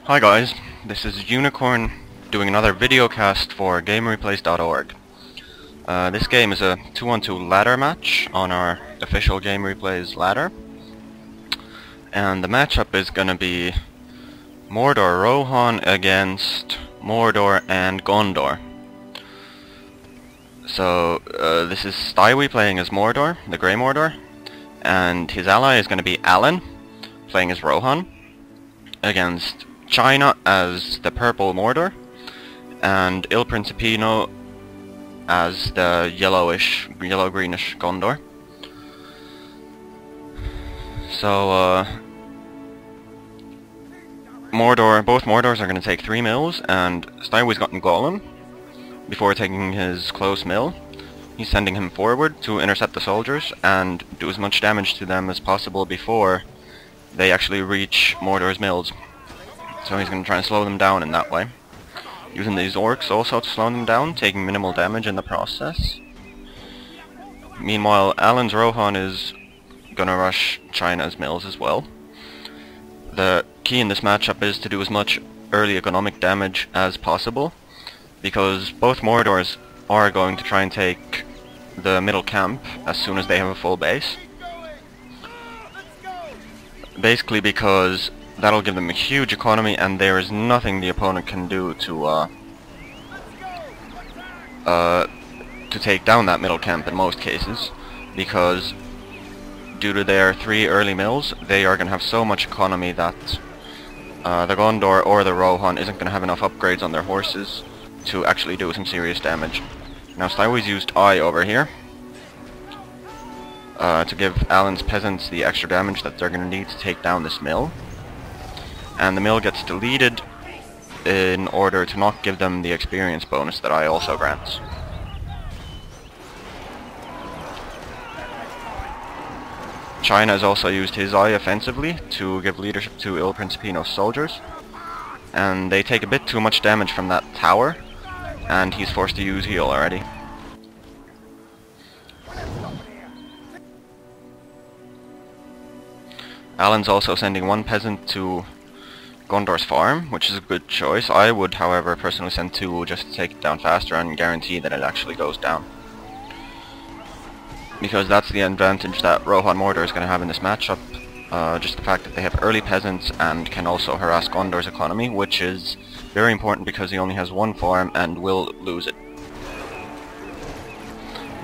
Hi guys, this is Unicorn doing another video cast for GameReplays.org. This game is a 2-on-2 ladder match on our official GameReplays ladder. And the matchup is going to be Mordor Rohan against Mordor and Gondor. So this is Stiwie playing as Mordor, the Grey Mordor, and his ally is going to be Alan playing as Rohan against Chyna as the purple Mordor, and IlPrincipino as the yellow-greenish Gondor. So, both Mordors are going to take 3 mills, and Stiwie's gotten Golem before taking his close mill. He's sending him forward to intercept the soldiers and do as much damage to them as possible before they actually reach Mordor's mills. So he's going to try and slow them down in that way, using these orcs also to slow them down, taking minimal damage in the process. Meanwhile, Alan's Rohan is going to rush Chyna's mills as well. The key in this matchup is to do as much early economic damage as possible, because both Mordors are going to try and take the middle camp as soon as they have a full base. Basically because that'll give them a huge economy, and there is nothing the opponent can do to take down that middle camp in most cases, because due to their 3 early mills, they are going to have so much economy that the Gondor or the Rohan isn't going to have enough upgrades on their horses to actually do some serious damage. Now Stiwie's used Eye over here to give Alan's peasants the extra damage that they're going to need to take down this mill. And the mill gets deleted in order to not give them the experience bonus that Eye also grants. Chyna has also used his Eye offensively to give leadership to IlPrincipino's soldiers, and they take a bit too much damage from that tower, and he's forced to use heal already. Alan's also sending 1 peasant to Gondor's farm, which is a good choice. I would, however, personally send 2 just to take it down faster and guarantee that it actually goes down, because that's the advantage that Rohan Mordor is going to have in this matchup. Just the fact that they have early peasants and can also harass Gondor's economy, which is very important because he only has 1 farm and will lose it.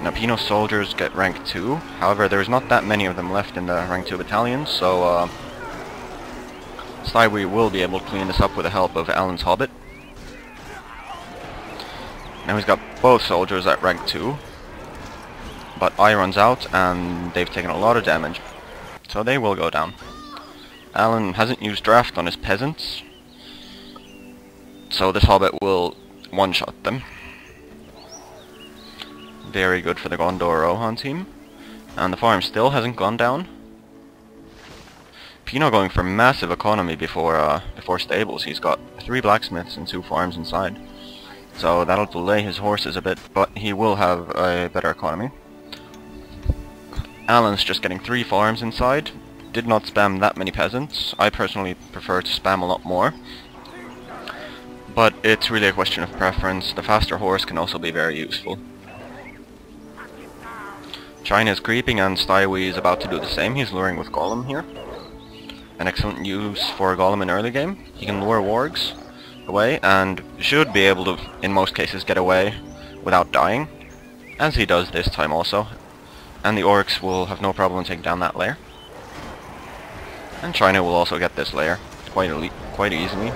Now Pino's soldiers get rank 2, however there's not that many of them left in the rank 2 battalions, so Stiwie will be able to clean this up with the help of Alan's Hobbit. Now he's got both soldiers at rank 2, but Eye runs out and they've taken a lot of damage, so they will go down. Alan hasn't used draft on his peasants, so this Hobbit will one-shot them. Very good for the Gondor Rohan team. And the farm still hasn't gone down. Pino going for massive economy before stables. He's got 3 blacksmiths and 2 farms inside, so that'll delay his horses a bit, but he will have a better economy. Alan's just getting 3 farms inside. Did not spam that many peasants. I personally prefer to spam a lot more, but it's really a question of preference. The faster horse can also be very useful. Chyna is creeping and Stiwie is about to do the same. He's luring with Golem here. An excellent use for Golem in early game. He can lure wargs away and should be able to, in most cases, get away without dying, as he does this time also. And the orcs will have no problem taking down that lair. And Chyna will also get this lair quite easily.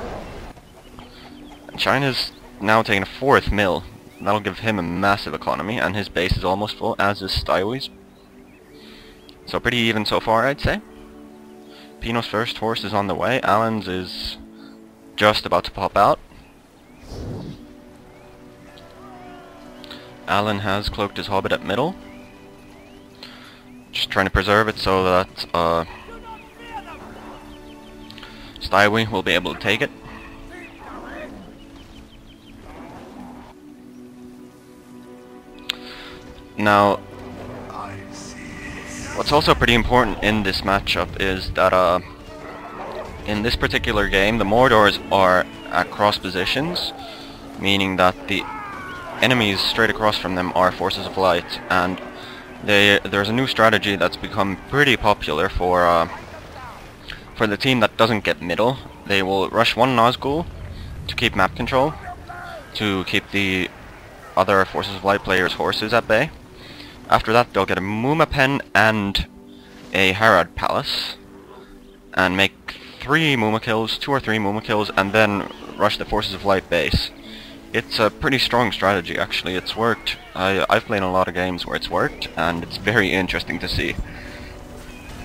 And Chyna's now taking a 4th mill. That'll give him a massive economy, and his base is almost full, as is Stiwie's. So pretty even so far, I'd say. Pino's first horse is on the way. Alan's is just about to pop out. Alan has cloaked his Hobbit at middle, just trying to preserve it so that Stiwie will be able to take it. Now, what's also pretty important in this matchup is that In this particular game, the Mordors are at cross positions, meaning that the enemies straight across from them are forces of light, and there's a new strategy that's become pretty popular for the team that doesn't get middle. They will rush one Nazgul to keep map control, to keep the other forces of light players' horses at bay. After that, they'll get a Muma Pen and a Harad Palace, and make 3 Muma kills, 2 or 3 Muma kills, and then rush the forces of light base. It's a pretty strong strategy, actually. It's worked. I've played a lot of games where it's worked, and it's very interesting to see.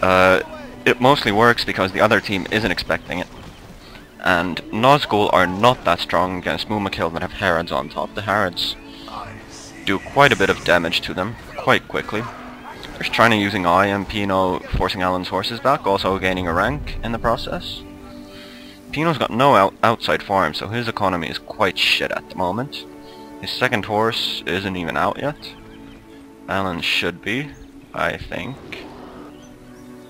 It mostly works because the other team isn't expecting it. And Nazgul are not that strong against Mumakil that have Harads on top. The Harads do quite a bit of damage to them quite quickly. There's Chyna using I and Pino forcing Alan's horses back, also gaining a rank in the process. Pino's got no outside farm, so his economy is quite shit at the moment. His second horse isn't even out yet. Alan should be, I think.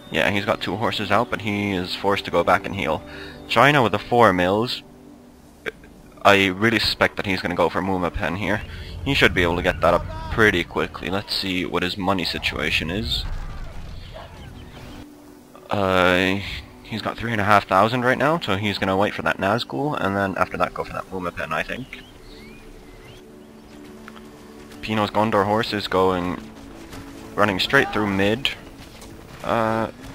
Yeah, he's got 2 horses out, but he is forced to go back and heal. Chyna with the 4 mills, I really suspect that he's going to go for Muma Pen here. He should be able to get that up pretty quickly. Let's see what his money situation is. He's got 3,500 right now, so he's going to wait for that Nazgul, and then after that go for that Muma Pen, I think. Pino's Gondor horse is running straight through mid.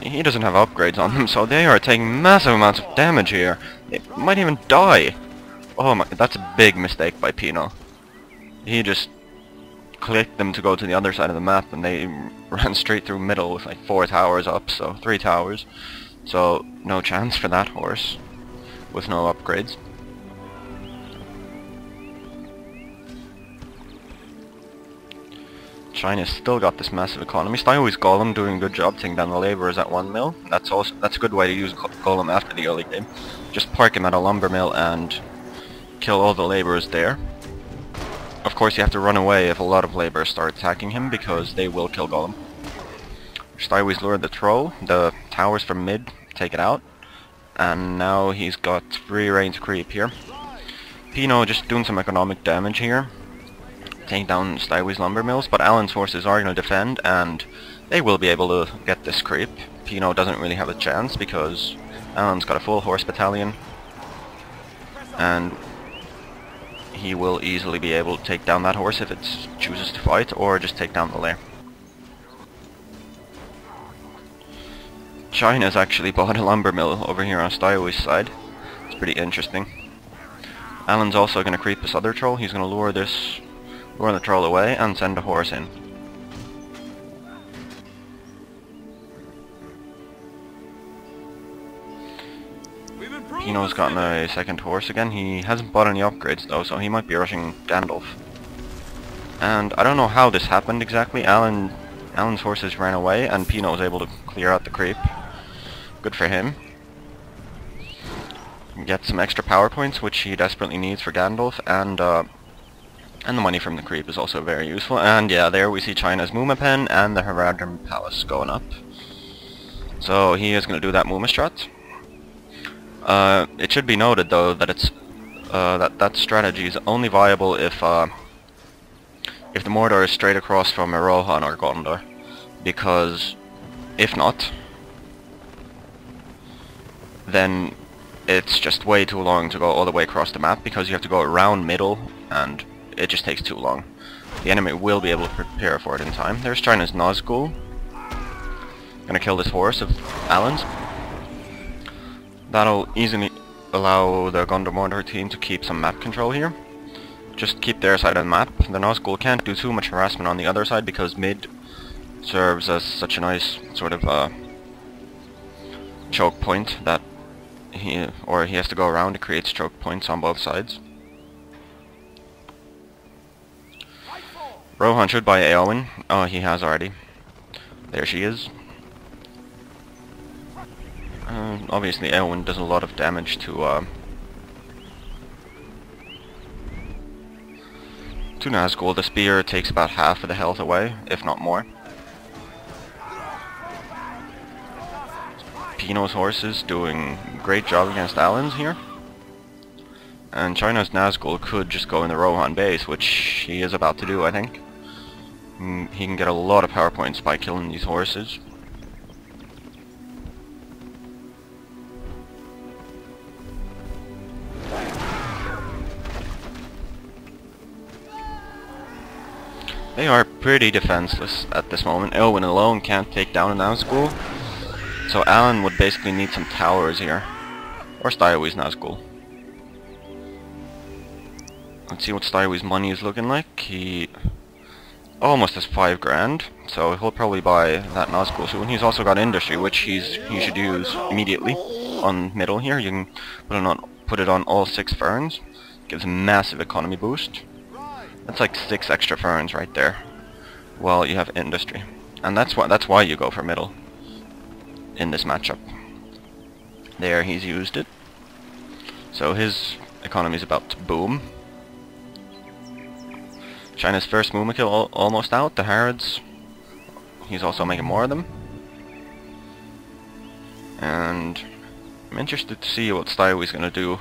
He doesn't have upgrades on them, so they are taking massive amounts of damage here. They might even die. Oh my, that's a big mistake by Pino. He just clicked them to go to the other side of the map, and they ran straight through middle with like 4 towers up, so 3 towers. So no chance for that horse with no upgrades. Chyna's still got this massive economy. Stiewi's Golem doing a good job taking down the labourers at 1 mil. That's a good way to use Golem after the early game. Just park him at a lumber mill and kill all the labourers there. Of course you have to run away if a lot of labourers start attacking him, because they will kill Golem. Stiewi's lured the troll. The towers from mid take it out. And now he's got free reign to creep here. Pino just doing some economic damage here, taking down Stiewi's lumber mills, but Alan's forces are going to defend, and they will be able to get this creep. Pino doesn't really have a chance because Alan's got a full horse battalion, and he will easily be able to take down that horse if it chooses to fight, or just take down the lair. Chyna's actually bought a lumber mill over here on Stiewi's side. It's pretty interesting. Alan's also going to creep this other troll. He's going to lure the troll away and send a horse in. Pino's gotten a second horse again. He hasn't bought any upgrades though, so he might be rushing Gandalf. And I don't know how this happened exactly. Alan's horses ran away and Pino was able to clear out the creep. Good for him. Get some extra power points, which he desperately needs for Gandalf, and the money from the creep is also very useful. And yeah, there we see Chyna's Muma Pen and the Haradrim Palace going up. So he is going to do that Muma strat. It should be noted though that it's that strategy is only viable if the Mordor is straight across from a Rohan or Gondor, because if not, then it's just way too long to go all the way across the map, because you have to go around middle and it just takes too long. The enemy will be able to prepare for it in time. There's Chyna's Nazgul. Gonna kill this horse of Alan's. That'll easily allow the Gondor Mordor team to keep some map control here. Just keep their side of the map. The Nazgul can't do too much harassment on the other side because mid serves as such a nice sort of choke point that he has to go around. It creates choke points on both sides. Rohan should buy Eowyn. Oh, he has already. There she is. Obviously Eowyn does a lot of damage to Nazgul. The spear takes about half of the health away, if not more. Pino's horses doing a great job against Alan's here. And Chyna's Nazgul could just go in the Rohan base, which he is about to do, I think. He can get a lot of power points by killing these horses. They are pretty defenseless at this moment. Elwyn alone can't take down a Nazgul. So Alan would basically need some towers here. Or Stiewi's Nazgul. Let's see what Stiewi's money is looking like. He almost has 5 grand. So he'll probably buy that Nazgul soon. He's also got industry, which he should use immediately on middle here. You can put it on all 6 ferns. Gives a massive economy boost. That's like 6 extra ferns right there. Well, you have industry, and that's why you go for middle in this matchup. There, he's used it. So his economy is about to boom. Chyna's first Mumakil almost out. The Harrods, he's also making more of them. And I'm interested to see what Stiewi's gonna do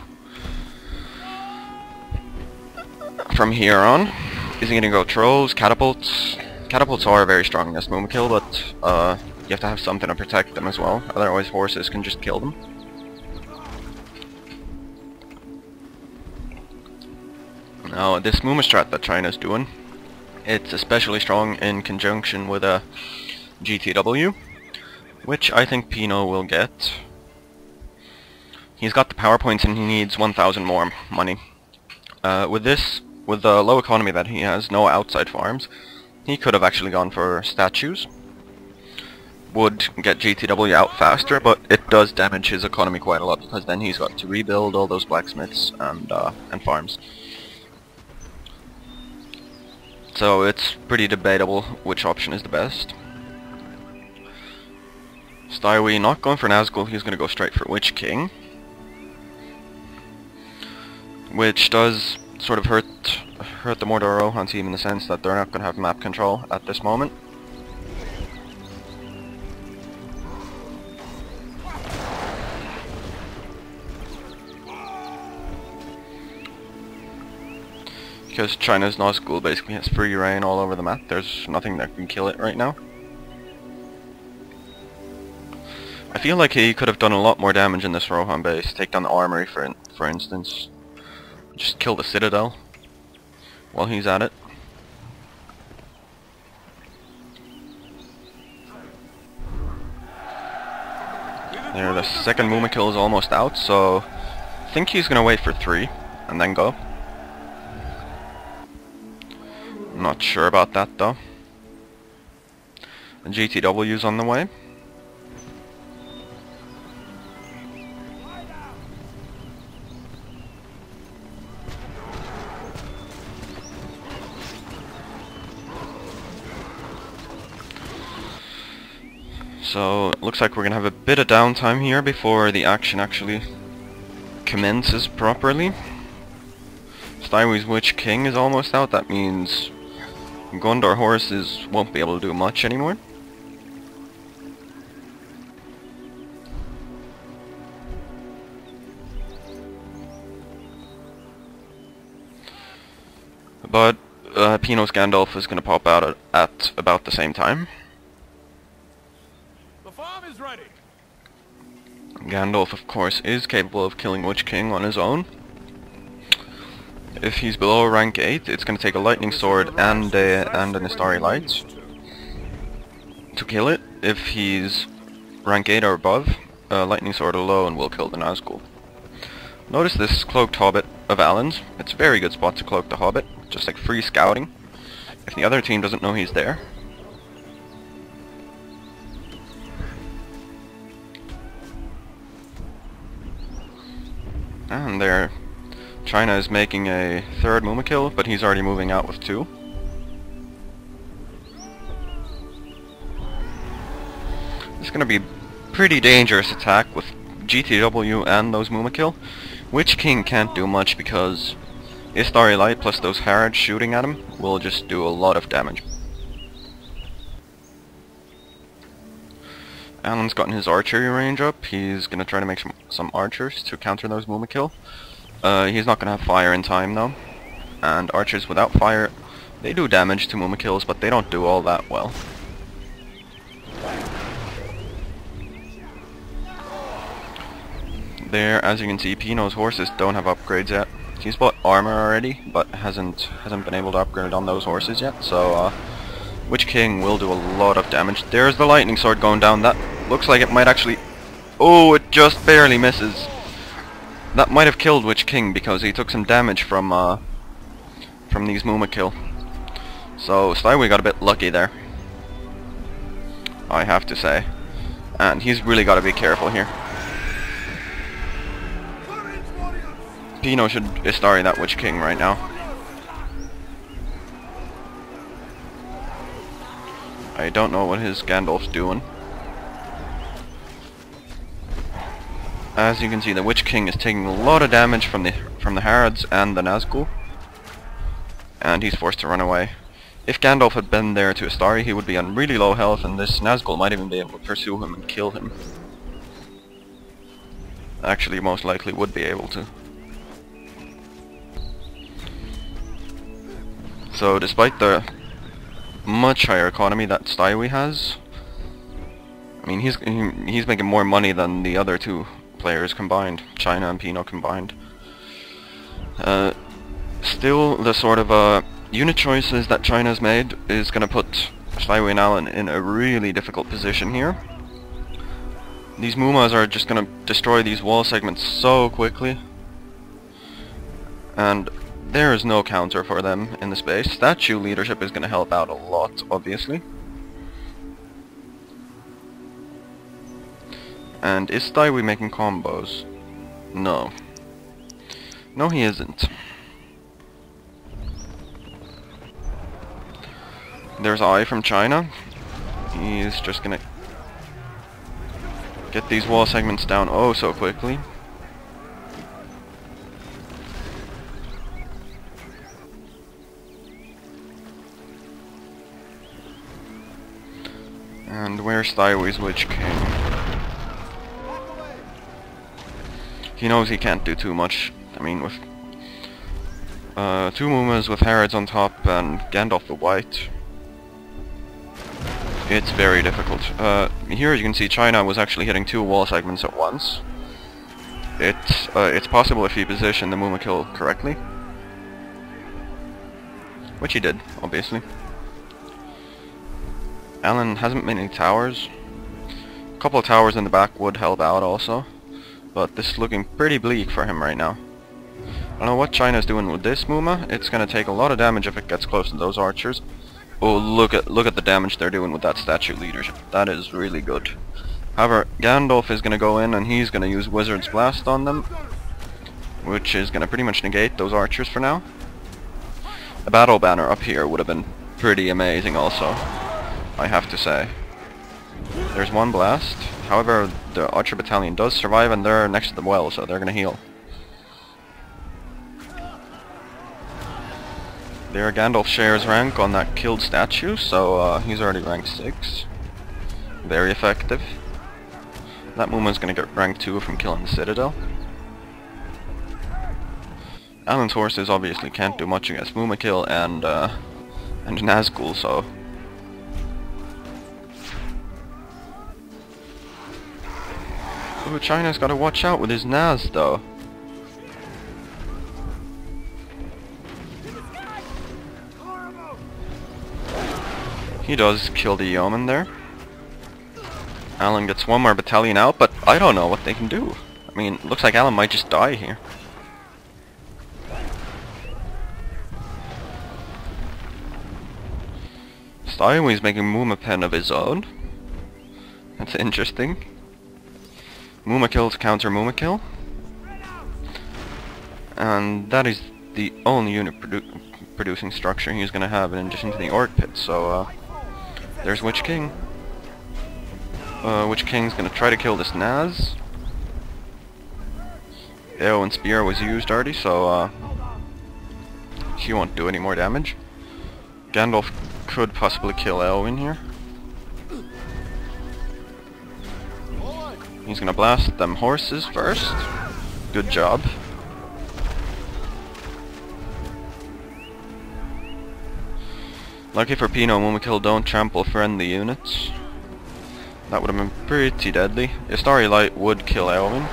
from here on. Is he gonna go trolls, catapults? Catapults are very strong in this Mumakil, but you have to have something to protect them as well. Otherwise horses can just kill them. Now this Muma strat that Chyna's doing, it's especially strong in conjunction with a GTW, which I think Pino will get. He's got the power points and he needs 1,000 more money. With the low economy that he has, no outside farms, he could have actually gone for statues. Would get GTW out faster, but it does damage his economy quite a lot because then he's got to rebuild all those blacksmiths and farms. So it's pretty debatable which option is the best. Stiewie not going for Nazgul, he's going to go straight for Witch King, which does sort of hurt the Mordor Rohan team in the sense that they're not going to have map control at this moment. Because Chyna's Nazgul basically has free reign all over the map. There's nothing that can kill it right now. I feel like he could have done a lot more damage in this Rohan base. Take down the armory for instance. Just kill the citadel while he's at it. There, the second Mumakil is almost out, so I think he's gonna wait for 3 and then go. I'm not sure about that though. The GTW's on the way. So, it looks like we're gonna have a bit of downtime here before the action actually commences properly. Stiewi's Witch King is almost out. That means Gondor horses won't be able to do much anymore. But Pino's Gandalf is gonna pop out at about the same time. Gandalf, of course, is capable of killing Witch King on his own. If he's below rank 8, it's going to take a lightning sword and an starry light to kill it. If he's rank 8 or above, lightning sword alone will kill the Nazgul. Notice this cloaked hobbit of Alan's. It's a very good spot to cloak the hobbit, just like free scouting, if the other team doesn't know he's there. And there, Chyna is making a 3rd Mumakil, but he's already moving out with 2. It's going to be a pretty dangerous attack with GTW and those Mumakil. Witch King can't do much because his Starry Light plus those Harrods shooting at him will just do a lot of damage. Alan's gotten his archery range up. He's gonna try to make some archers to counter those Mumakil. He's not gonna have fire in time though. And archers without fire, they do damage to Mumakils, but they don't do all that well. There, as you can see, Pino's horses don't have upgrades yet. He's bought armor already, but hasn't been able to upgrade on those horses yet. So, Witch King will do a lot of damage. There's the lightning sword going down. That looks like it might actually... Oh, it just barely misses. That might have killed Witch King because he took some damage from these Mumakil. So Stiwie got a bit lucky there, I have to say. And he's really got to be careful here. Pino should Istari that Witch King right now. I don't know what his Gandalf's doing. As you can see, the Witch King is taking a lot of damage from the Harrods and the Nazgul, and he's forced to run away. If Gandalf had been there to Istari, he would be on really low health, and this Nazgul might even be able to pursue him and kill him. Actually, most likely would be able to. So, despite the much higher economy that Stiwie has, I mean, he's making more money than the other two players combined, Chyna and Pino combined. Still, the sort of unit choices that Chyna's made is going to put Stiwie and Alan in a really difficult position here. These Mumas are just going to destroy these wall segments so quickly, and there is no counter for them in the space. Statue leadership is going to help out a lot, obviously. And is Stiwie making combos? No. No, he isn't. There's Eye from Chyna. He's just gonna get these wall segments down oh so quickly. And where's Stiwie's Witch King? He knows he can't do too much. I mean, with two Mumas with Harrods on top and Gandalf the White, it's very difficult. Here you can see Chyna was actually hitting two wall segments at once. It's possible if he positioned the Mumakil correctly, which he did, obviously. Alan hasn't many towers. A couple of towers in the back would help out also, but this is looking pretty bleak for him right now. I don't know what Chyna's doing with this Muma. It's gonna take a lot of damage if it gets close to those archers. Oh, look at the damage they're doing with that statue leadership. That is really good. However, Gandalf is gonna go in and he's gonna use Wizard's Blast on them, which is gonna pretty much negate those archers for now. A battle banner up here would have been pretty amazing also, I have to say. There's one blast. However, the archer battalion does survive and they're next to the well, so they're gonna heal. There, Gandalf shares rank on that killed statue, so he's already rank 6. Very effective. That Muma's gonna get rank 2 from killing the Citadel. Alan's horses obviously can't do much against Mumakil and Nazgul, so... Ooh, Chyna's gotta watch out with his Naz, though. He does kill the yeoman there. Alan gets one more battalion out, but I don't know what they can do. I mean, looks like Alan might just die here. Stiwie's making Muma Pen of his own. That's interesting. Mumakil to counter Mumakil. And that is the only unit producing structure he's going to have in addition to the Orc Pit, so there's Witch King. Witch King's going to try to kill this Naz. Arrow and Spear was used already, so she won't do any more damage. Gandalf could possibly kill Elwyn here. He's gonna blast them horses first. Good job. Lucky for Pino, Mumakil don't trample friendly units. That would have been pretty deadly. A Starry Light would kill Anorien,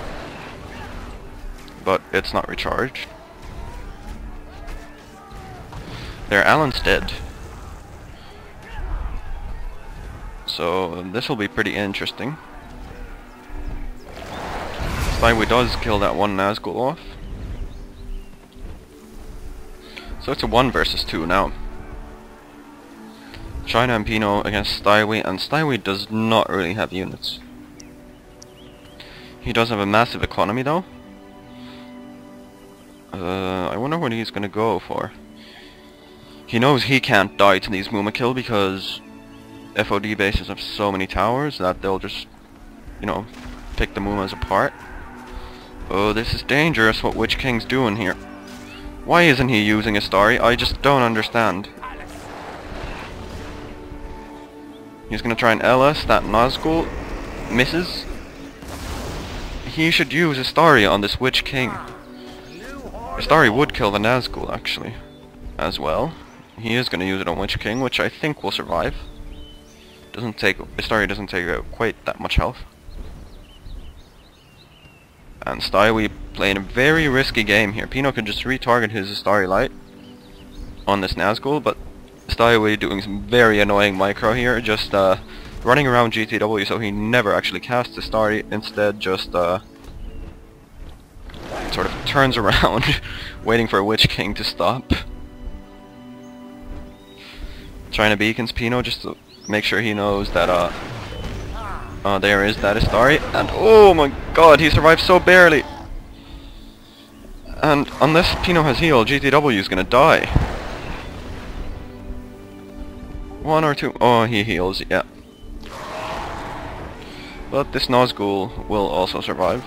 but it's not recharged. There, Alan's dead. So this will be pretty interesting. Stiwie does kill that one Nazgul off. So it's a 1 versus 2 now. Chyna and Pino against Stiwie, and Stiwie does not really have units. He does have a massive economy though. I wonder what he's gonna go for. He knows he can't die to these Mumakil because FOD bases have so many towers that they'll just, you know, pick the Mumas apart. Oh, this is dangerous what Witch King's doing here. Why isn't he using a Starry? I just don't understand. He's gonna try and LS that Nazgul. Misses. He should use a Starry on this Witch King. A Starry would kill the Nazgul actually, as well. He is gonna use it on Witch King, which I think will survive. Starry doesn't take quite that much health. And Stiwie playing a very risky game here. Pino could just retarget his Starry Light on this Nazgul, but Stiwie doing some very annoying micro here, just running around GTW so he never actually casts a Starry, instead just sort of turns around waiting for a Witch King to stop. Trying to beacons Pino just to make sure he knows that there is that Starry, and oh my god, he survived so barely. And unless Pino has heal, GTW is gonna die. 1 or 2. Oh, he heals, yeah. But this Nazgul will also survive.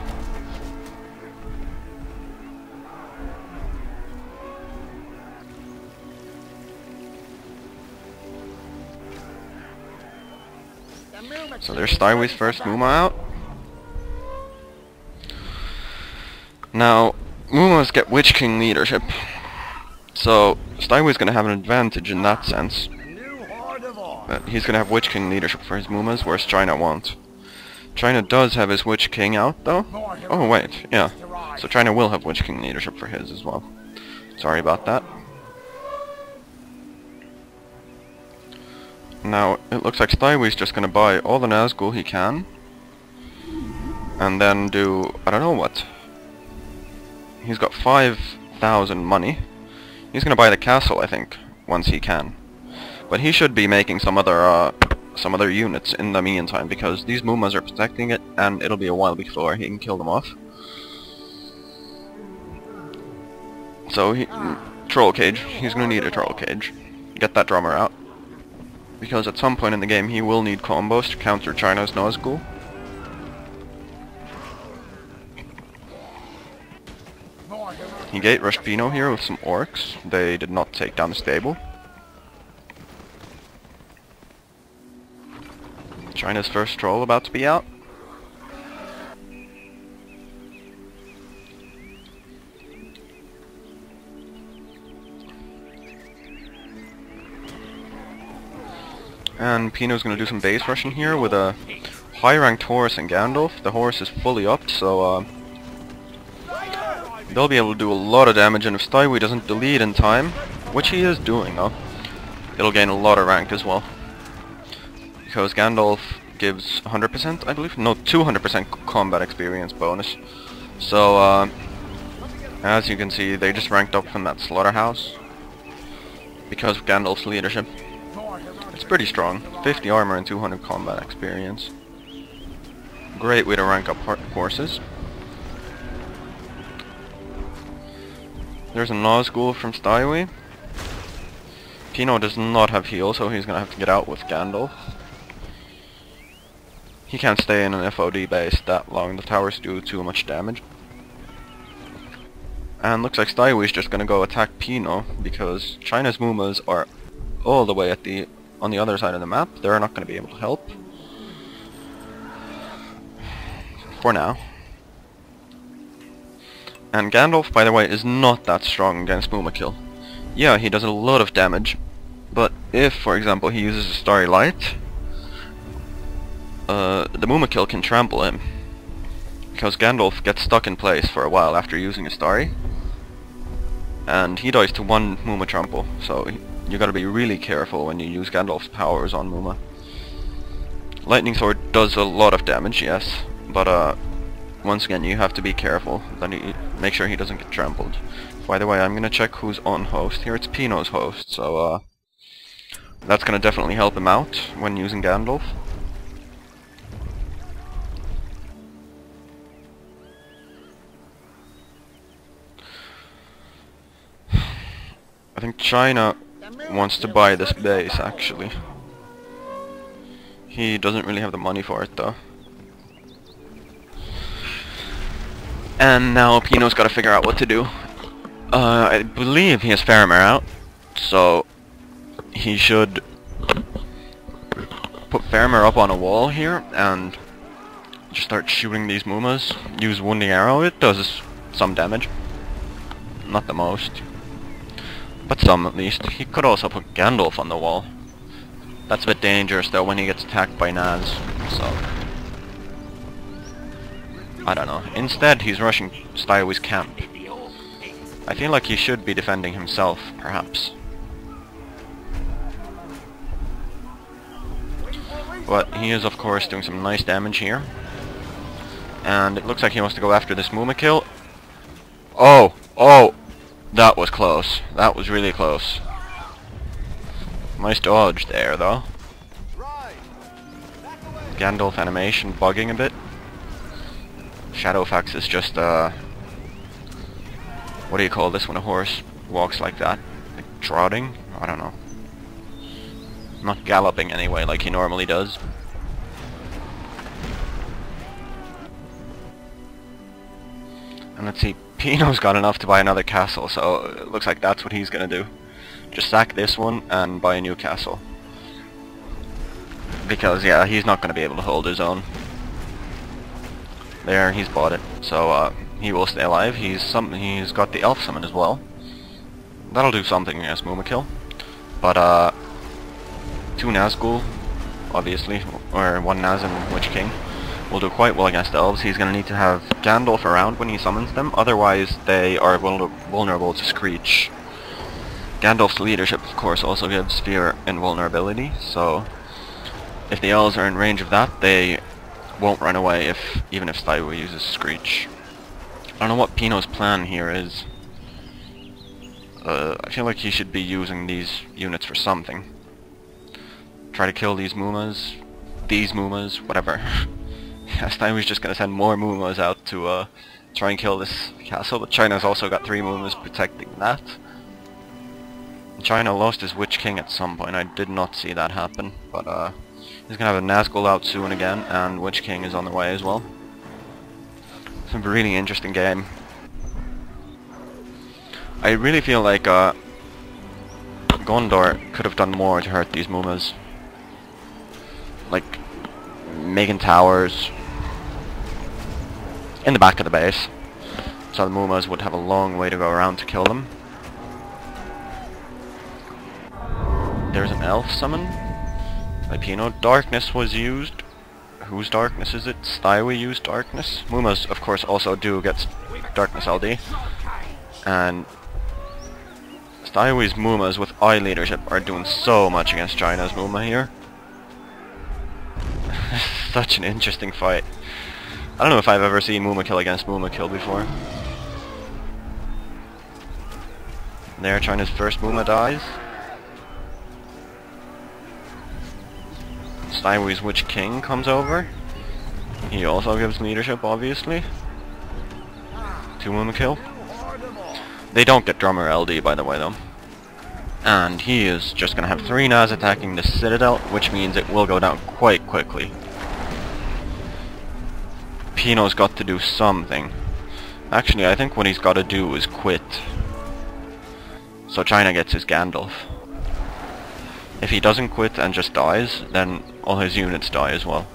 So there's Stiwie's first Muma out. Now, Mumas get Witch King leadership, so Stiwie's gonna have an advantage in that sense. But he's gonna have Witch King leadership for his Mumas, whereas Chyna won't. Chyna does have his Witch King out though. Oh wait, yeah. So Chyna will have Witch King leadership for his as well. Sorry about that. Now, it looks like Stiwie's just gonna buy all the Nazgul he can. And then do, I don't know what. He's got 5,000 money. He's gonna buy the castle, I think, once he can. But he should be making some other units in the meantime, because these Mumas are protecting it, and it'll be a while before he can kill them off. So, Troll Cage. He's gonna need a Troll Cage. Get that drummer out. Because at some point in the game he will need combos to counter Chyna's Nazgul. He gate rushed Pino here with some orcs. They did not take down the stable. Chyna's first troll about to be out. And Pino's gonna do some base rushing here with a high-ranked horse and Gandalf. The horse is fully upped, so they'll be able to do a lot of damage, and if Stiwie doesn't delete in time, which he is doing though, it'll gain a lot of rank as well. Because Gandalf gives 100%, I believe? No, 200% combat experience bonus. So, as you can see, they just ranked up from that slaughterhouse because of Gandalf's leadership. It's pretty strong. 50 armor and 200 combat experience. Great way to rank up horses. There's a Nazgul from Stiwie. Pino does not have heal, so he's gonna have to get out with Gandalf. He can't stay in an FOD base that long. The towers do too much damage. And looks like Stiwie's just gonna go attack Pino because Chyna's Mumas are all the way at on the other side of the map. They're not gonna be able to help. for now. And Gandalf, by the way, is not that strong against Mumakil. Yeah, he does a lot of damage, but if, for example, he uses a Starry Light, the Mumakil can trample him. Because Gandalf gets stuck in place for a while after using a Starry, and he dies to one Muma trample, so you gotta be really careful when you use Gandalf's powers on Muma. Lightning Sword does a lot of damage, yes, but once again you have to be careful that make sure he doesn't get trampled. By the way, I'm gonna check who's on host. Here it's Pino's host, so that's gonna definitely help him out when using Gandalf. I think Chyna wants to buy this base, actually. He doesn't really have the money for it, though. And now Pino's got to figure out what to do. I believe he has Faramir out, so he should put Faramir up on a wall here and just start shooting these Mumas. Use Wounding Arrow. It does some damage. Not the most, but some at least. He could also put Gandalf on the wall. That's a bit dangerous though when he gets attacked by Naz, so I don't know. Instead he's rushing Stiewi's camp. I feel like he should be defending himself, perhaps. But he is of course doing some nice damage here. And it looks like he wants to go after this Mumakil. Oh! Oh! That was close. That was really close. Nice dodge there, though. Gandalf animation bugging a bit. Shadowfax is just, what do you call this when a horse walks like that? Like trotting? I don't know. Not galloping anyway, like he normally does. And let's see, Pino's got enough to buy another castle, so it looks like that's what he's gonna do. Just sack this one and buy a new castle. Because, yeah, he's not going to be able to hold his own. There, he's bought it. So, he will stay alive. He's got the Elf Summon as well. That'll do something against Mumakil. But, 2 Nazgul, obviously, or 1 Naz and Witch King, will do quite well against Elves. He's going to need to have Gandalf around when he summons them, otherwise they are vulnerable to Screech. Gandalf's leadership, of course, also gives fear and vulnerability, so if the elves are in range of that, they won't run away even if Stiwie uses Screech. I don't know what Pino's plan here is. I feel like he should be using these units for something. Try to kill these Mumas, whatever. Yeah, Stiwie's just gonna send more Mumas out to try and kill this castle, but Chyna's also got 3 Mumas protecting that. Chyna lost his Witch King at some point. I did not see that happen, but he's gonna have a Nazgul out soon again, and Witch King is on the way as well. It's a really interesting game. I really feel like Gondor could have done more to hurt these Mumas. Like making towers in the back of the base, so the Mumas would have a long way to go around to kill them. There's an elf summon by Pino. Darkness was used. Whose darkness is it? Stiwie used darkness. Mumas, of course, also do get darkness LD. And Stiewi's Mumas with eye leadership are doing so much against Chyna's Muma here. Such an interesting fight. I don't know if I've ever seen Mumakil against Mumakil before. There, Chyna's first Muma dies. Stiewi's Witch King comes over. He also gives leadership, obviously. 2 Mumakil. They don't get Drummer LD, by the way, though. And he is just gonna have 3 Naz attacking the Citadel, which means it will go down quite quickly. Pino's got to do something. Actually, I think what he's got to do is quit. So Chyna gets his Gandalf. If he doesn't quit and just dies, then all his units die as well.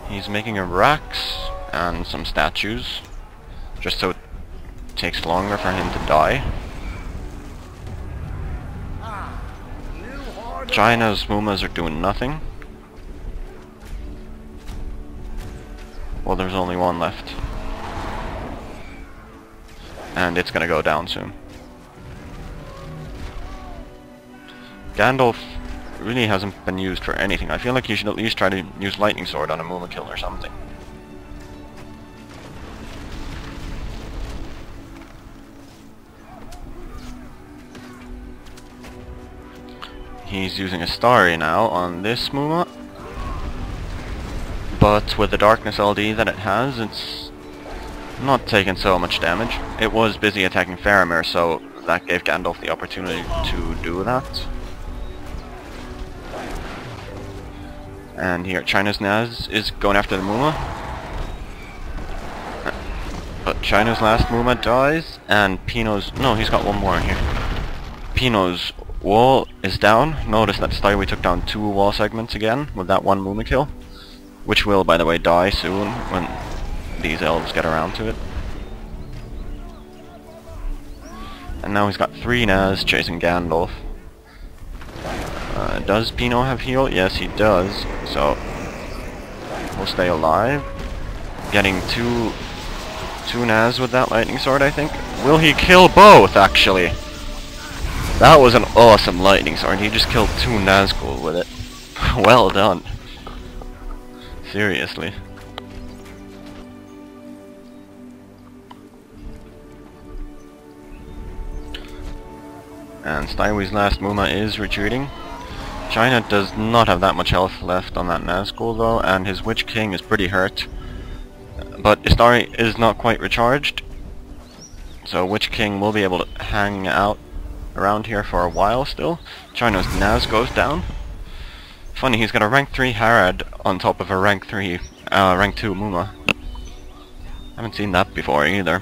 He's making a racks and some statues, just so it takes longer for him to die. Chyna's Mumas are doing nothing. Well, there's only one left. And it's gonna go down soon. Gandalf really hasn't been used for anything. I feel like you should at least try to use Lightning Sword on a Muma kill or something. He's using a Starry now on this Muma. But with the darkness LD that it has, it's not taking so much damage. It was busy attacking Faramir, so that gave Gandalf the opportunity to do that. And here, Chyna's Naz is going after the Muma. But Chyna's last Muma dies, and Pino's... No, he's got one more here. Pino's wall is down. Notice that Stiwie took down 2 wall segments again with that one Muma kill. Which will, by the way, die soon when these elves get around to it. And now he's got 3 Naz chasing Gandalf. Does Pino have heal? Yes, he does. So we'll stay alive. Getting two Naz with that lightning sword, I think. Will he kill both, actually? That was an awesome lightning sword. He just killed 2 Nazgul with it. Well done. Seriously. And Stywie's last Muma is retreating. Chyna does not have that much health left on that Nazgul though, and his Witch King is pretty hurt. But Istari is not quite recharged, so Witch King will be able to hang out around here for a while still. Chyna's Naz goes down. Funny, he's got a rank 3 Harad on top of a rank 2 Muma. Haven't seen that before either.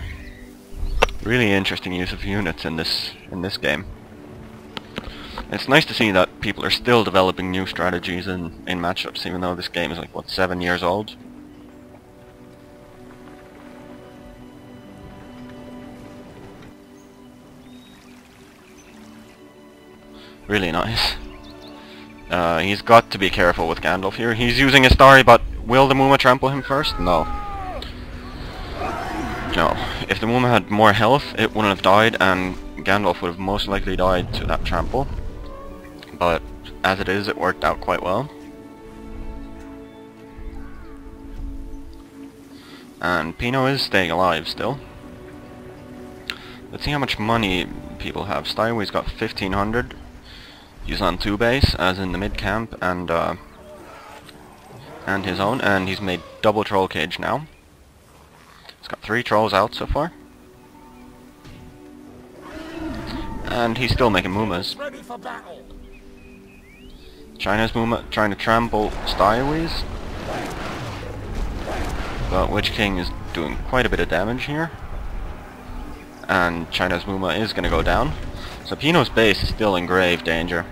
Really interesting use of units in this game. It's nice to see that people are still developing new strategies in matchups, even though this game is like, what, 7 years old? Really nice. He's got to be careful with Gandalf here. He's using a Starry, but will the Muma trample him first? No. No. If the Muma had more health, it wouldn't have died, and Gandalf would have most likely died to that trample. But as it is, it worked out quite well. And Pino is staying alive still. Let's see how much money people have. Stywie's got 1500. He's on 2 base, as in the mid camp, and his own, and he's made double troll cage now. He's got 3 trolls out so far. And he's still making Mumas. Ready for battle. Chyna's Muma trying to trample Stywie's. But Witch King is doing quite a bit of damage here. And Chyna's Muma is going to go down. So Pino's base is still in grave danger.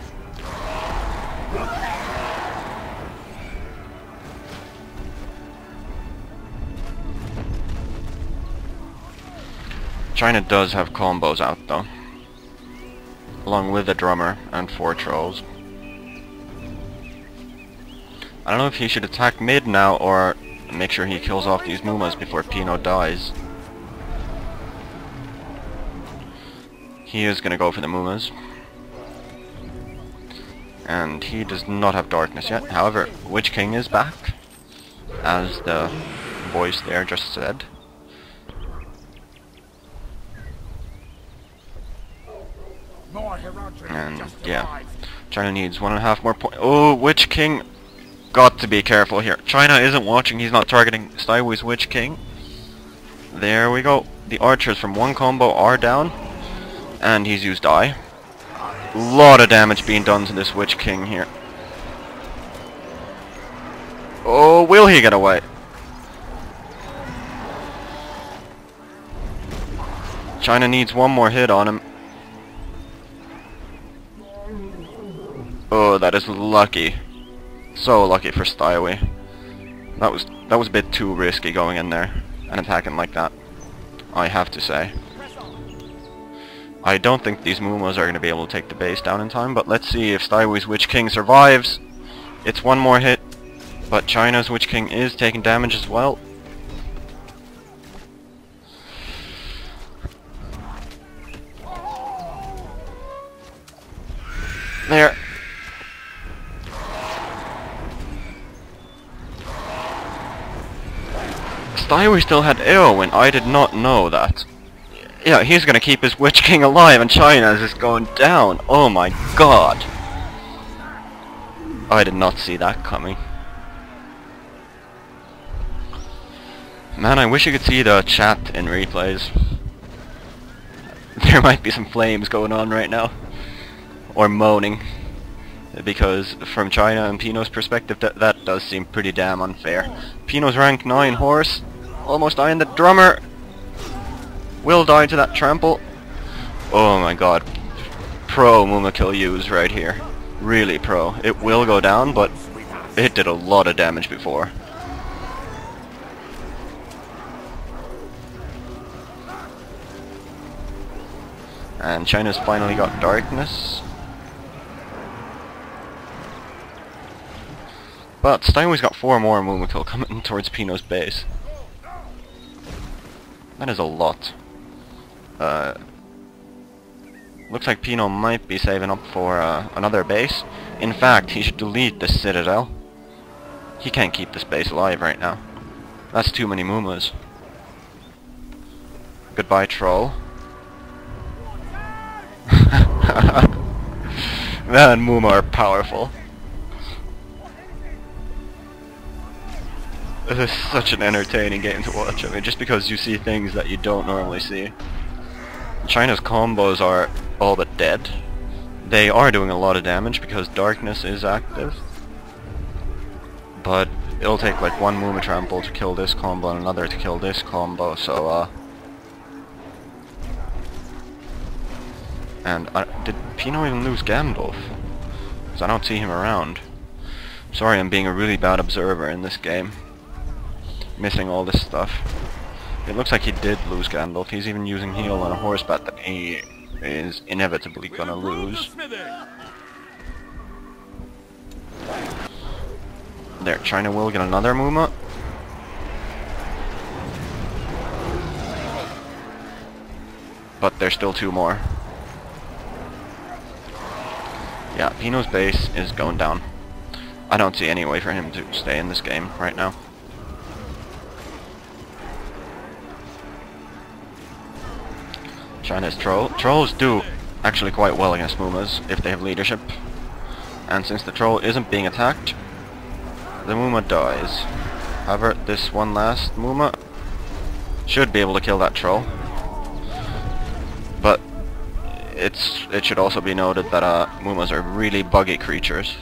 Chyna does have combos out though, along with a drummer and 4 trolls. I don't know if he should attack mid now or make sure he kills off these Mumas before Pino dies. He is going to go for the Mumas. And he does not have darkness yet. However, Witch King is back, as the voice there just said. And yeah, Chyna needs 1.5 more points. Oh, Witch King! Got to be careful here. Chyna isn't watching, he's not targeting Stywie's Witch King. There we go. The archers from one combo are down. And he's used Eye. Lot of damage being done to this Witch King here. Oh, will he get away? Chyna needs one more hit on him. Oh, that is lucky. So lucky for Stiwie. That That was a bit too risky going in there and attacking like that, I have to say. I don't think these Mumas are going to be able to take the base down in time, but let's see if Stiewi's Witch King survives. It's one more hit, but Chyna's Witch King is taking damage as well. There. Stiwie still had AoE, I did not know that. Yeah, he's gonna keep his Witch King alive and Chyna's is going down. Oh my god. I did not see that coming. Man, I wish you could see the chat in replays. There might be some flames going on right now. Or moaning. Because from Chyna and Pino's perspective, that does seem pretty damn unfair. Pino's rank 9 horse. Almost dying. The drummer will die to that trample. Oh my god. Pro Muma kill use right here. Really pro. It will go down, but it did a lot of damage before. And Chyna's finally got darkness. But Stiewi's got 4 more Muma kill coming towards Pino's base. That is a lot. Looks like Pino might be saving up for another base. In fact, he should delete the Citadel. He can't keep this base alive right now. That's too many Mumas. Goodbye, troll. Man, Muma are powerful. This is such an entertaining game to watch. I mean, just because you see things that you don't normally see. Chyna's combos are all but dead. They are doing a lot of damage because darkness is active. But it'll take like one Muma trample to kill this combo and another to kill this combo, so and did Pino even lose Gandalf? Because I don't see him around. Sorry, I'm being a really bad observer in this game. Missing all this stuff. It looks like he did lose Gandalf. He's even using heal on a horsebat that he is inevitably gonna lose. There, Chyna will get another Muma. But there's still 2 more. Yeah, Pino's base is going down. I don't see any way for him to stay in this game right now. Chyna's troll. Trolls do actually quite well against Mumas if they have leadership. And since the troll isn't being attacked, the Muma dies. However, this one last Muma should be able to kill that troll. But it should also be noted that Mumas are really buggy creatures.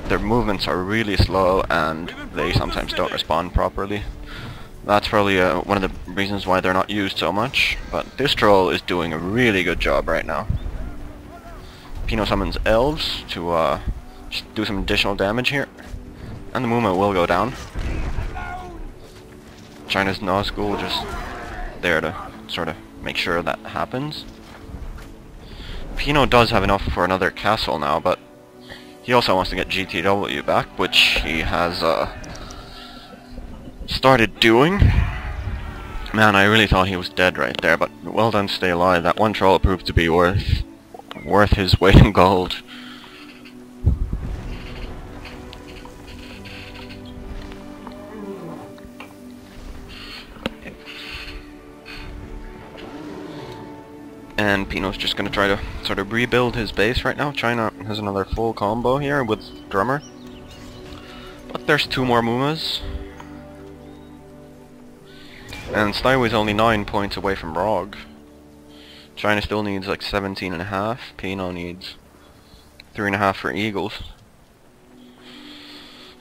Their movements are really slow and they sometimes don't respond properly. That's probably one of the reasons why they're not used so much, but this troll is doing a really good job right now. Pino summons elves to do some additional damage here, and the Muma will go down. Chyna's Nazgul just there to sort of make sure that happens. Pino does have enough for another castle now, but he also wants to get GTW back, which he has started doing. Man, I really thought he was dead right there, but well done to stay alive. That one troll proved to be worth his weight in gold. And Pino's just gonna try to sort of rebuild his base right now. Chyna has another full combo here with Drummer. But there's 2 more Mumas. And Stiewi's only 9 points away from Rog. Chyna still needs like 17.5. Pino needs 3.5 for Eagles.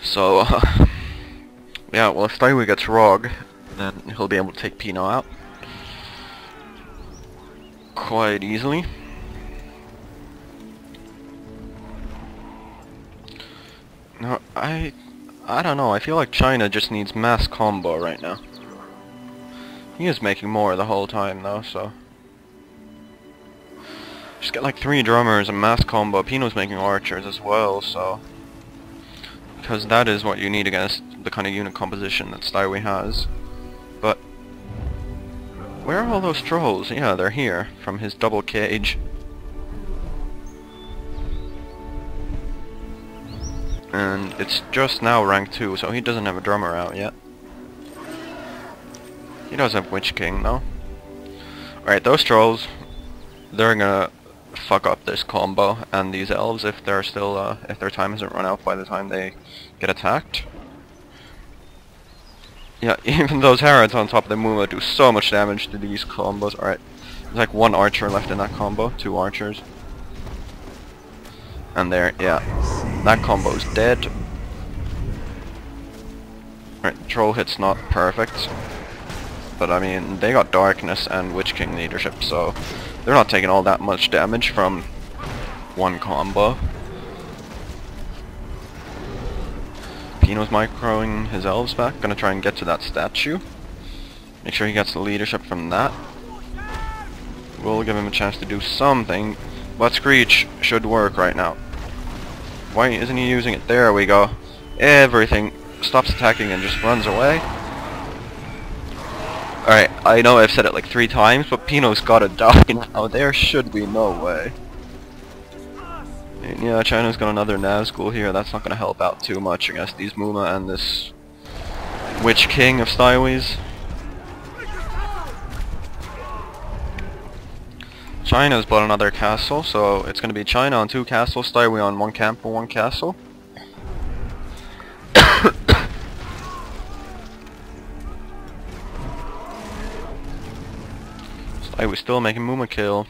So, yeah, well if Stiwie gets Rog, then he'll be able to take Pino out quite easily. No, I don't know. I feel like Chyna just needs mass combo right now. He is making more the whole time though, so just get like 3 drummers and mass combo. Pino's making archers as well, so because that is what you need against the kind of unit composition that Stiwie has. But where are all those trolls? Yeah, they're here from his double cage. And it's just now rank 2, so he doesn't have a drummer out yet. He does have Witch King though. Alright, those trolls, they're gonna fuck up this combo and these elves if they're still if their time hasn't run out by the time they get attacked. Yeah, even those Harrods on top of the Muma do so much damage to these combos. Alright, there's like 1 archer left in that combo, 2 archers. And there, yeah, that combo's dead. Alright, troll hit's not perfect. But I mean, they got Darkness and Witch King leadership, so they're not taking all that much damage from 1 combo. Pino's microing his elves back, gonna try and get to that statue. Make sure he gets the leadership from that. We'll give him a chance to do something, but Screech should work right now. Why isn't he using it? There we go. Everything stops attacking and just runs away. Alright, I know I've said it like 3 times, but Pino's gotta die now. There should be no way. And yeah, Chyna's got another Nazgul here. That's not gonna help out too much against these Muma and this Witch King of Stywie's. Chyna's bought another castle, so it's gonna be Chyna on 2 castles, Stiwie on 1 camp and 1 castle. Stywie's still making Muma kill.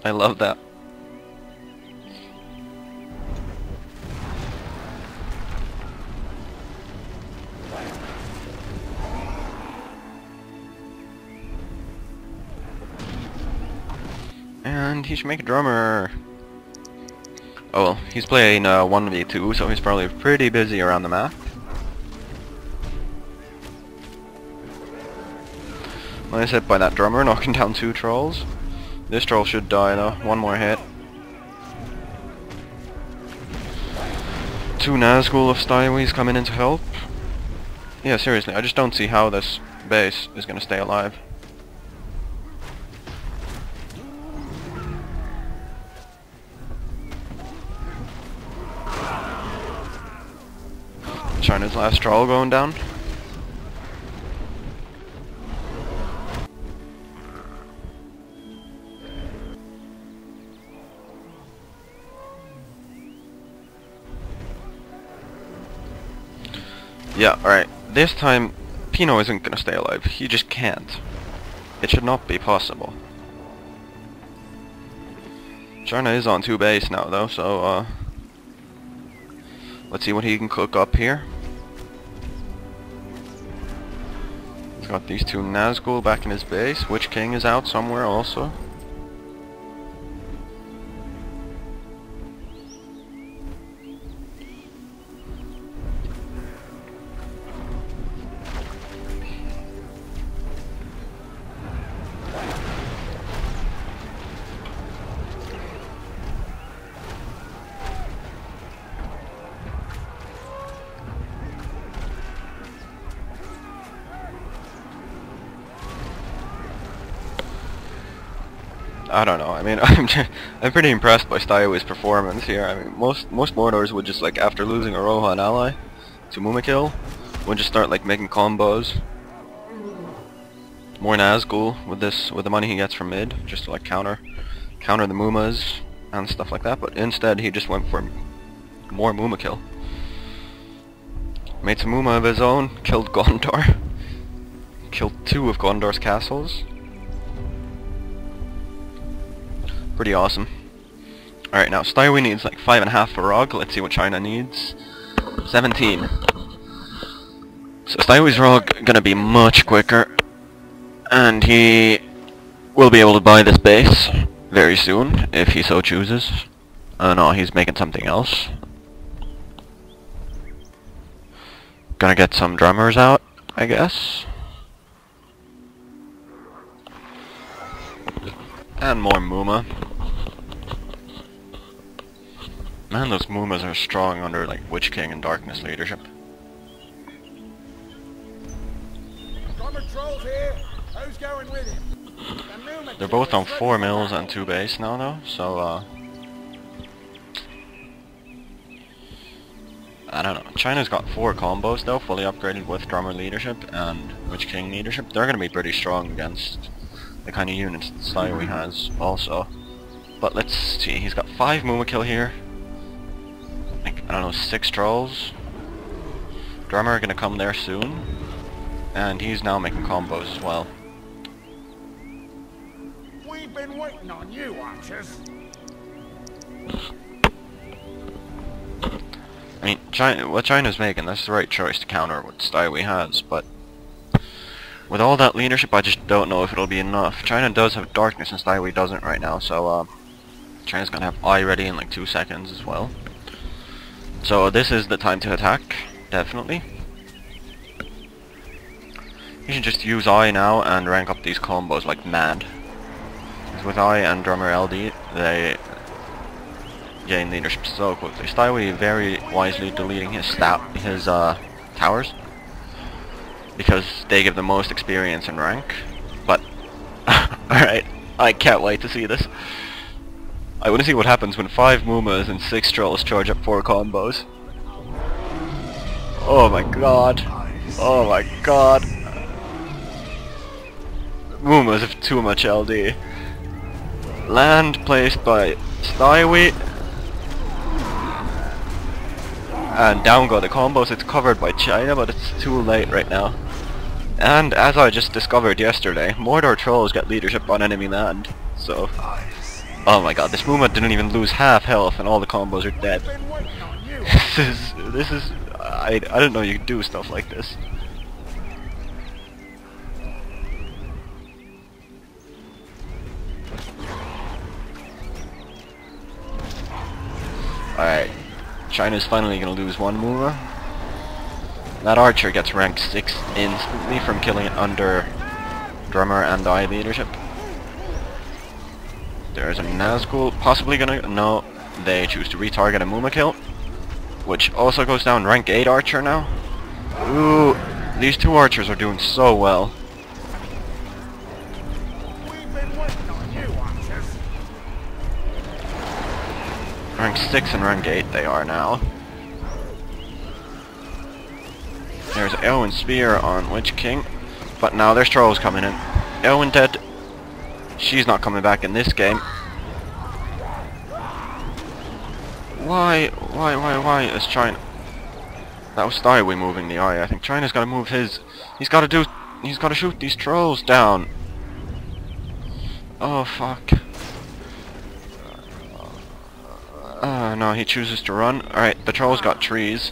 I love that. And he should make a drummer. Oh well, he's playing 1v2, so he's probably pretty busy around the map. Nice hit by that drummer, knocking down 2 trolls. This troll should die though, 1 more hit. 2 Nazgul of Stywie's coming in to help. Yeah, seriously, I just don't see how this base is gonna stay alive. Chyna's last troll going down. Yeah, alright. This time, Pino isn't gonna stay alive. He just can't. It should not be possible. Chyna is on 2 base now though, so let's see what he can cook up here. He's got these 2 Nazgul back in his base. Witch King is out somewhere also. I don't know. I mean, I'm pretty impressed by Stywie's performance here. I mean, most Mordors would just like after losing a Rohan ally to Mumakil, would just start like making combos. More Nazgul with the money he gets from mid, just to like counter the Mumas and stuff like that. But instead, he just went for more Mumakil. Made some Muma of his own, killed Gondor, killed 2 of Gondor's castles. Pretty awesome. Alright, now Stiwie needs like 5.5 for Rog. Let's see what Chyna needs. 17. So Stywie's Rog gonna be much quicker, and he will be able to buy this base very soon if he so chooses. Oh no, he's making something else. Gonna get some drummers out, I guess. And more Muma. Man, those Mumas are strong under like Witch King and Darkness leadership. Who's going with him? They're both on 4 mills and 2 base now though, so I don't know. China's got 4 combos though, fully upgraded with Drummer leadership and Witch King leadership. They're gonna be pretty strong against the kind of units that Stiwie has also. But let's see, he's got 5 Muma kill here. Like, I don't know, 6 trolls. Drummer are gonna come there soon. And he's now making combos as well. We've been waiting on you, archers. I mean, what China's making, that's the right choice to counter what Stiwie has, but with all that leadership, I just don't know if it'll be enough. China does have Darkness and Stiwie doesn't right now, so China's gonna have Eye ready in like 2 seconds as well. So this is the time to attack, definitely. You should just use Eye now and rank up these combos like mad. Because with Eye and Drummer LD, they gain leadership so quickly. Stiwie very wisely deleting his towers, because they give the most experience and rank. But alright, I can't wait to see this. I want to see what happens when 5 Mumas and 6 trolls charge up 4 combos. Oh my god. Oh my god. Mumas have too much LD. Land placed by Stiwie. And down go the combos. It's covered by China, but it's too late right now. And as I just discovered yesterday, Mordor trolls get leadership on enemy land. So, oh my god, this Muma didn't even lose half health, and all the combos are dead. This is. I didn't know you could do stuff like this. Alright, China's finally gonna lose 1 Muma. That archer gets rank 6 instantly from killing it under Drummer and Eye leadership. There's a Nazgul possibly gonna... No, they choose to retarget a Muma kill, which also goes down rank 8 archer now. Ooh, these 2 archers are doing so well. Rank 6 and rank 8 they are now. There's Eowyn Spear on Witch King, but now there's trolls coming in. Eowyn dead. She's not coming back in this game. Why is China... That was Stiwie moving the Eye. I think China's gotta move his... He's gotta shoot these trolls down. Oh fuck. No, he chooses to run. Alright, the trolls got trees,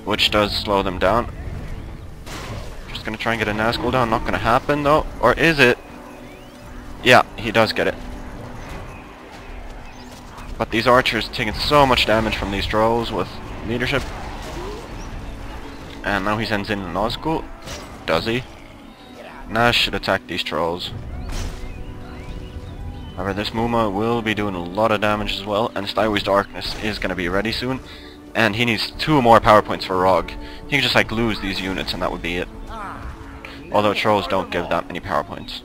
which does slow them down. Just gonna try and get a Nazgul down. Not gonna happen though. Or is it? Yeah, he does get it. But these archers taking so much damage from these trolls with leadership. And now he sends in a Nazgul. Does he? Nash should attack these trolls. However, this Muma will be doing a lot of damage as well, and Stiwie's Darkness is going to be ready soon. And he needs 2 more power points for Rog. He can just like lose these units and that would be it. Although trolls don't give that many power points.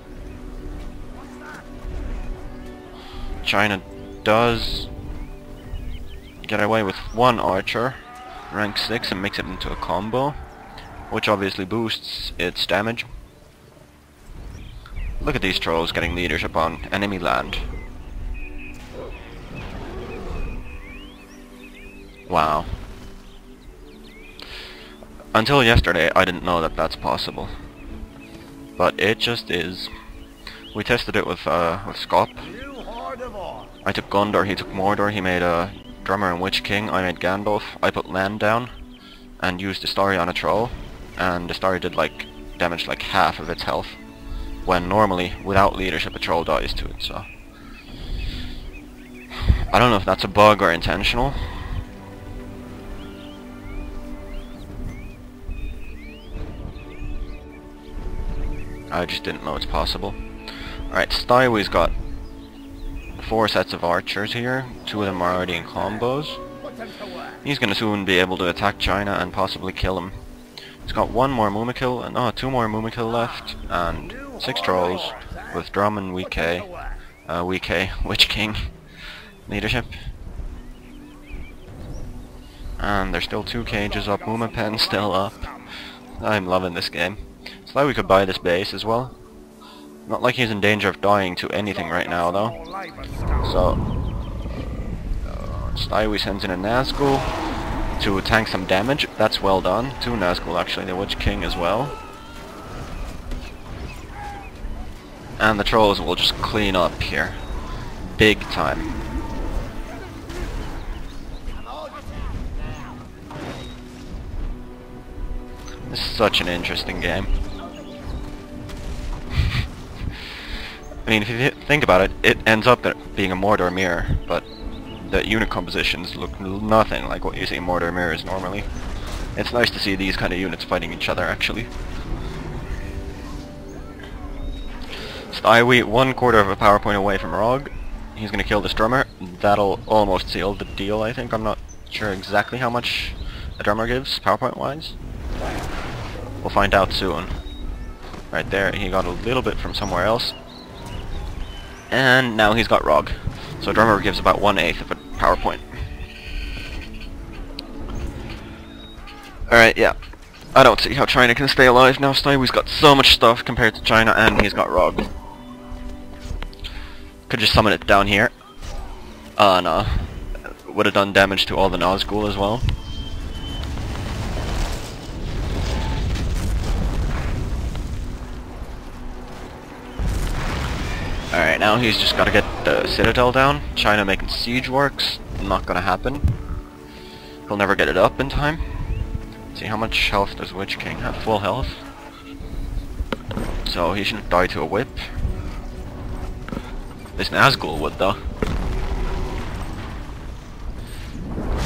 China does get away with 1 archer, rank 6, and makes it into a combo, which obviously boosts its damage. Look at these trolls getting leadership on enemy land. Wow. Until yesterday, I didn't know that that's possible. But it just is. We tested it with Scop. I took Gondor, he took Mordor, he made a Drummer and Witch King, I made Gandalf. I put land down and used Astari on a troll, and Astari did like damage like half of its health, when normally without leadership a troll dies to it, so I don't know if that's a bug or intentional. I just didn't know it's possible. Alright, Stiewi's got 4 sets of archers here. 2 of them are already in combos. He's gonna soon be able to attack Chyna and possibly kill him. He's got 1 more Mumakil, and 2 more Mumakil left, and 6 trolls with Drum and Wich King leadership. And there's still 2 cages up, Mumapen still up. I'm loving this game. It's like we could buy this base as well. Not like he's in danger of dying to anything right now though. So Stiwie sends in a Nazgul to tank some damage. That's well done. 2 Nazgul actually, the Witch King as well. And the trolls will just clean up here. Big time. This is such an interesting game. I mean, if you think about it, it ends up being a Mordor mirror, but the unit compositions look nothing like what you see in Mordor mirrors normally. It's nice to see these kind of units fighting each other, actually. Stiwie, 1/4 of a power point away from Rog. He's gonna kill this drummer. That'll almost seal the deal, I think. I'm not sure exactly how much a drummer gives, power point wise. We'll find out soon. Right there, he got a little bit from somewhere else. And now he's got Rog. So drummer gives about 1/8 of a power point. Alright, yeah. I don't see how Chyna can stay alive now. Stiewi's got so much stuff compared to Chyna, and he's got Rog. Could just summon it down here. No. Would have done damage to all the Nazgul as well. Alright, now he's just gotta get the Citadel down. Chyna making siege works. Not gonna happen. He'll never get it up in time. See, how much health does Witch King have? Full health. So he shouldn't die to a whip. This Nazgul would though.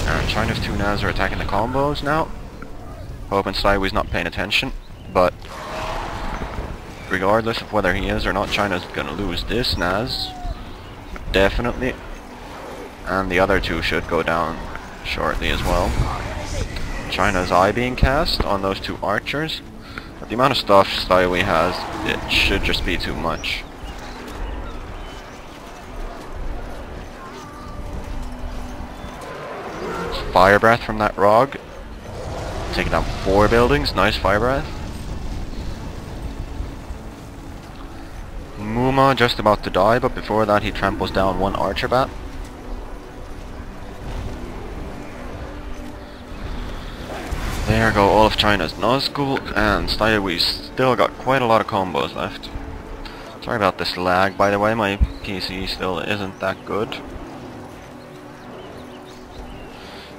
And Chyna's 2 Naz are attacking the combos now. Hoping Stiewi's not paying attention, but regardless of whether he is or not, Chyna's gonna lose this Naz. Definitely. And the other 2 should go down shortly as well. Chyna's eye being cast on those 2 archers. But the amount of stuff Stiwie has, it should just be too much. Fire breath from that Rog. Taking down 4 buildings. Nice fire breath. Muma just about to die, but before that he tramples down 1 archer bat. There go all of Chyna's Nazgul, and Stiewi's still got quite a lot of combos left. Sorry about this lag, by the way, my PC still isn't that good.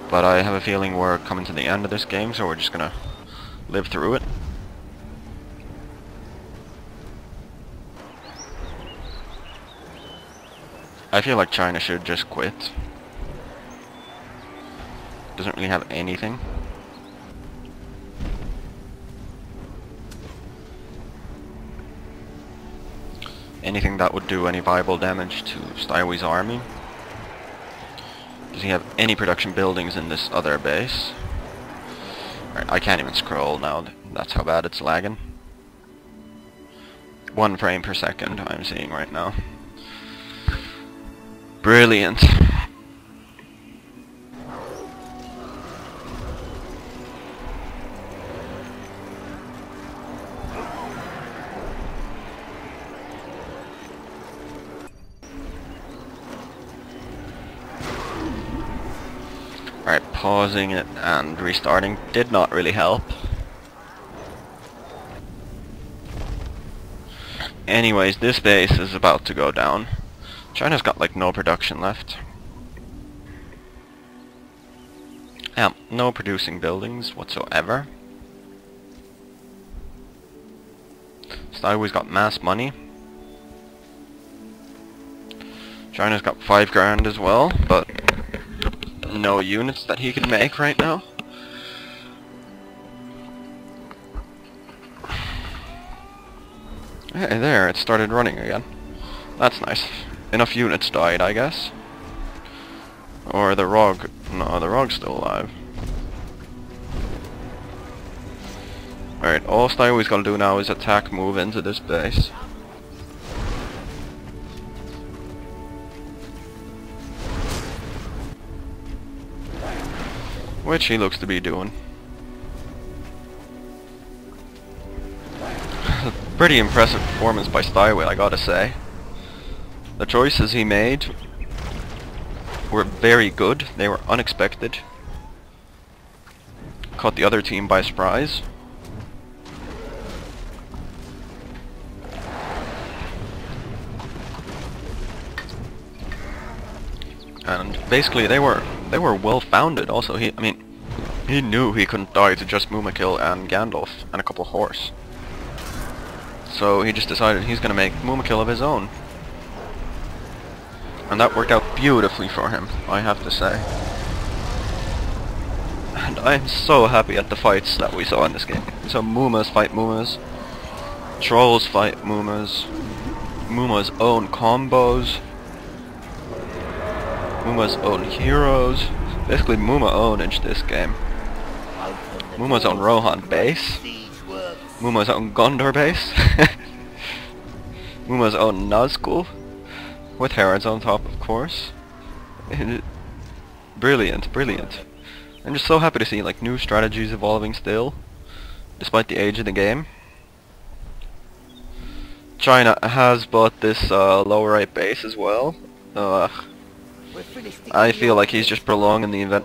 But I have a feeling we're coming to the end of this game, so we're just gonna live through it. I feel like Chyna should just quit. Doesn't really have anything. Anything that would do any viable damage to Stiewi's army. Does he have any production buildings in this other base? Right, I can't even scroll now. That's how bad it's lagging. 1 frame per second I'm seeing right now. Brilliant. Alright, pausing it and restarting did not really help. Anyways, this base is about to go down. Chyna's got like no production left. Yeah, no producing buildings whatsoever. Stiewi's got mass money. China's got 5 grand as well, but no units that he can make right now. Hey, there, it started running again. That's nice. Enough units died, I guess. Or the Rog... No, the Rog's still alive. Alright, all Stiewi's gotta do now is attack, move into this base. Which he looks to be doing. Pretty impressive performance by Stiwie, I gotta say. The choices he made were very good, they were unexpected. Caught the other team by surprise. And basically they were well founded also. I mean he knew he couldn't die to just Mumakil and Gandalf and a couple horse. So he just decided he's gonna make Mumakil of his own. And that worked out beautifully for him, I have to say. And I'm so happy at the fights that we saw in this game. We saw Mumas fight Mumas, Trolls fight Mumas, Muma's own combos, Muma's own heroes. Basically Muma ownage this game. Muma's own Rohan base, Muma's own Gondor base, Muma's own Nazgul, with Harrods on top of course. Brilliant, brilliant. I'm just so happy to see like new strategies evolving still, despite the age of the game. China has bought this lower right base as well. I feel like he's just prolonging the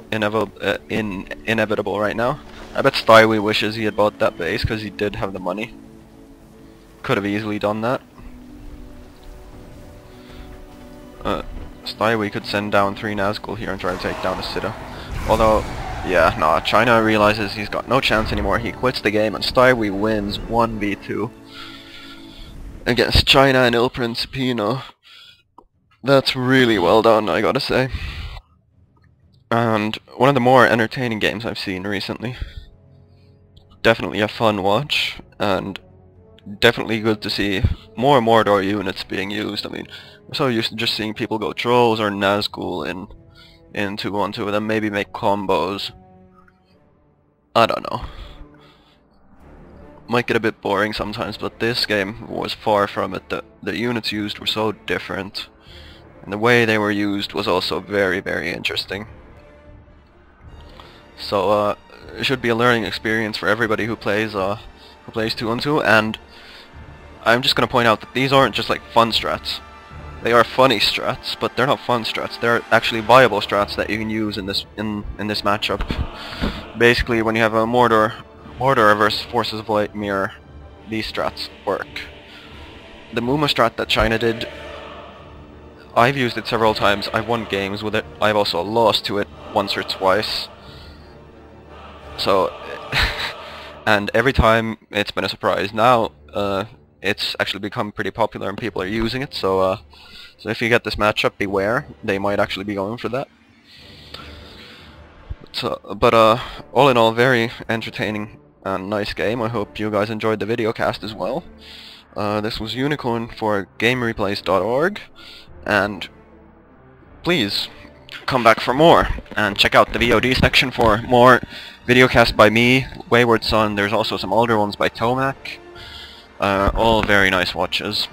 inevitable right now. I bet Stiwie wishes he had bought that base because he did have the money. Could have easily done that. Stiwie could send down 3 Nazgul here and try to take down a Sita. Although, yeah, nah, China realizes he's got no chance anymore. He quits the game and Stiwie wins 1v2 against China and IlPrincipino. That's really well done, I gotta say. And one of the more entertaining games I've seen recently. Definitely a fun watch, and definitely good to see more Mordor units being used. I mean, I'm so used to just seeing people go Trolls or Nazgul in 2-on-2 and then maybe make combos. I don't know. Might get a bit boring sometimes, but this game was far from it. The units used were so different, and the way they were used was also very, very interesting. So it should be a learning experience for everybody who plays 2-on-2, and I'm just gonna point out that these aren't just like fun strats. They are funny strats, but they're not fun strats. They're actually viable strats that you can use in this matchup. Basically, when you have a Mordor versus Forces of Light mirror, these strats work. The Muma strat that China did, I've used it several times. I've won games with it. I've also lost to it once or twice. So, and every time it's been a surprise. Now, it's actually become pretty popular and people are using it. So, so if you get this matchup, beware. They might actually be going for that. So, but all in all, very entertaining and nice game. I hope you guys enjoyed the video cast as well. This was Unicorn for GameReplays.org, and please come back for more and check out the VOD section for more videocasts by me, Wayward Son. There's also some older ones by Tomac. All very nice watches.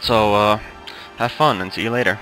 So have fun and see you later.